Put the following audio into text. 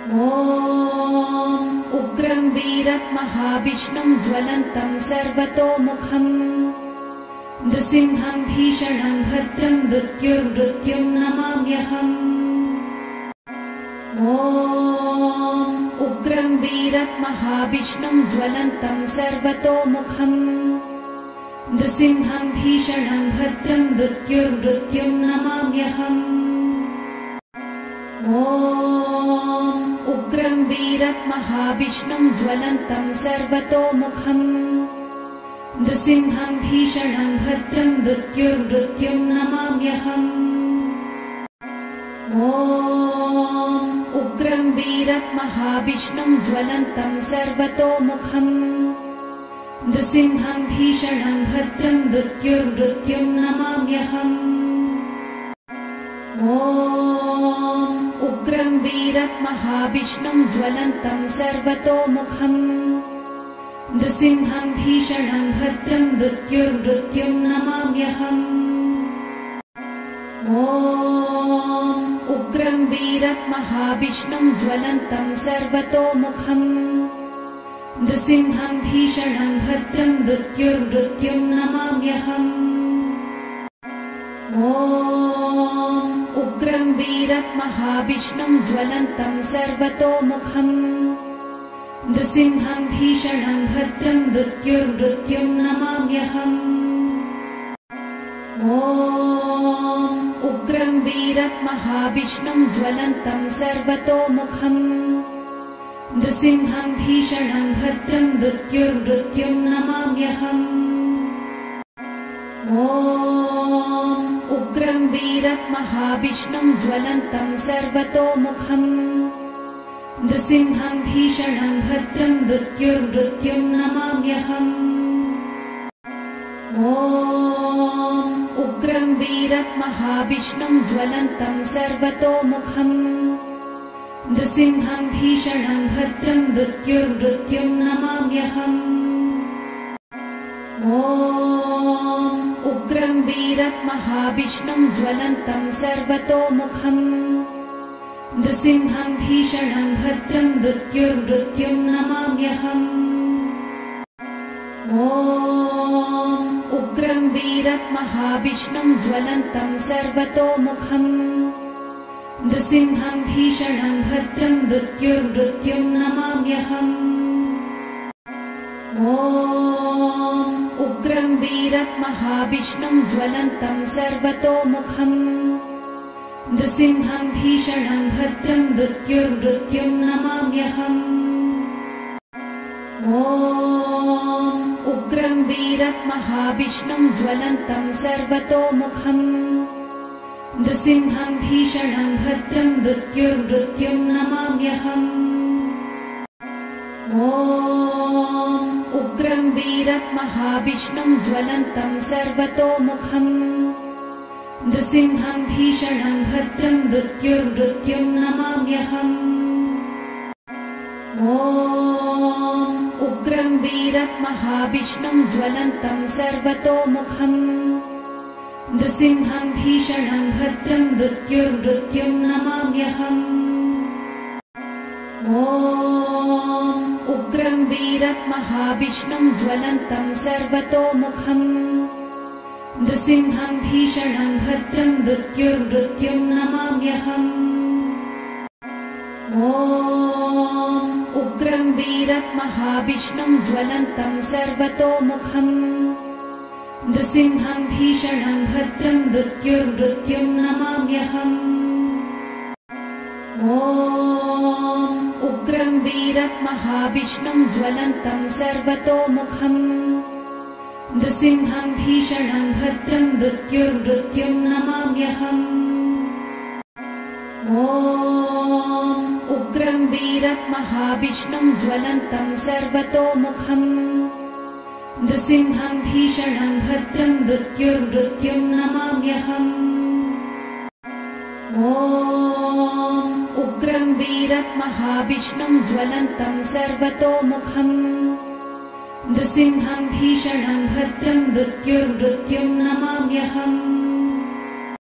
ॐ उग्रं वीरं महाविष्णुं ज्वलन्तं सर्वतोमुखं नृसिंहं भीषणं भद्रं मृत्युर्मृत्युं नमाम्यहम्। ॐ उग्रं वीरं महाविष्णुं ज्वलन्तं सर्वतोमुखं नृसिंहं भीषणं भद्रं मृत्युर्मृत्युं नमाम्यहम्। ॐ उग्रं वीरं महाविष्णुं ज्वलन्तं सर्वतोमुखं नृसिंहं भीषणं भद्रं मृत्युर्मृत्युं नमाम्यहम्। ॐ उग्रं वीरं महाविष्णुं ज्वलन्तं सर्वतोमुखं नृसिंहं भीषणं भद्रं मृत्युर्मृत्युं नमाम्यहम्। ॐ उग्रं वीरं महाविष्णुं ज्वलन्तं सर्वतोमुखं नृसिंहं भीषणं भद्रं मृत्युर्मृत्युं नमाम्यहम्। ॐ उग्रं वीरं महाविष्णुं ज्वलन्तं सर्वतोमुखं नृसिंहं भीषणं भद्रं मृत्युर्मृत्युं नमाम्यहम्। ॐ उग्रं वीरं महाविष्णुं ज्वलन्तं सर्वतोमुखं नृसिंहं भीषणं भद्रं मृत्युर्मृत्युं नमाम्यहम्। ॐ उग्रं वीरं महाविष्णुं ज्वलन्तं सर्वतोमुखं नृसिंहं भीषणं भद्रं मृत्युर्मृत्युं नमाम्यहम्। ॐ उग्रं वीरं महाविष्णुं ज्वलन्तं सर्वतोमुखं नृसिंहं भीषणं भद्रं मृत्युर्मृत्युं नमाम्यहम्। ॐ उग्रं वीरं महाविष्णुं ज्वलन्तं सर्वतोमुखं नृसिंहं भीषणं भद्रं मृत्युर्मृत्युं नमाम्यहम्। ॐ उग्रं वीरं महाविष्णुं ज्वलन्तं सर्वतोमुखं नृसिंहं भीषणं भद्रं मृत्युर्मृत्युं नमाम्यहम्। ॐ उग्रं वीरं महाविष्णुं ज्वलन्तं सर्वतोमुखं नृसिंहं भीषणं भद्रं मृत्युर्मृत्युं नमाम्यहम्। ॐ उग्रं वीरं महाविष्णुं ज्वलन्तं सर्वतोमुखं नृसिंहं भीषणं भद्रं मृत्युर्मृत्युं नमाम्यहम्। ॐ उग्रं वीरं महाविष्णुं ज्वलन्तं सर्वतोमुखं नृसिंहं भीषणं भद्रं मृत्युर्मृत्युं नमाम्यहम्। ॐ उग्रं वीरं महाविष्णुं ज्वलन्तं सर्वतोमुखं नृसिंहं भीषणं भद्रं मृत्युर्मृत्युं नमाम्यहम्। ॐ उग्रं वीरं महाविष्णुं ज्वलन्तं सर्वतोमुखं नृसिंहं भीषणं भद्रं मृत्युर्मृत्युं नमाम्यहम्। ॐ उग्रं वीरं महाविष्णुं ज्वलन्तं सर्वतोमुखं नृसिंहं भीषणं भद्रं मृत्युर्मृत्युं नमाम्यहम्। ॐ उग्रं वीरं महाविष्णुं ज्वलन्तं सर्वतोमुखं नृसिंहं भीषणं भद्रं मृत्युर्मृत्युं नमाम्यहम्। ॐ उग्रं वीरं महाविष्णुं ज्वलन्तं सर्वतोमुखं नृसिंहं भीषणं भद्रं मृत्युर्मृत्युं नमाम्यहम्। ॐ उग्रं वीरं महाविष्णुं ज्वलन्तं सर्वतोमुखं नृसिंहं भीषणं भद्रं मृत्युर्मृत्युं नमाम्यहम्। ॐ उग्रं वीरं महाविष्णुं ज्वलन्तं सर्वतोमुखं नृसिंहं भीषणं भद्रं मृत्युर्मृत्युं नमाम्यहम्।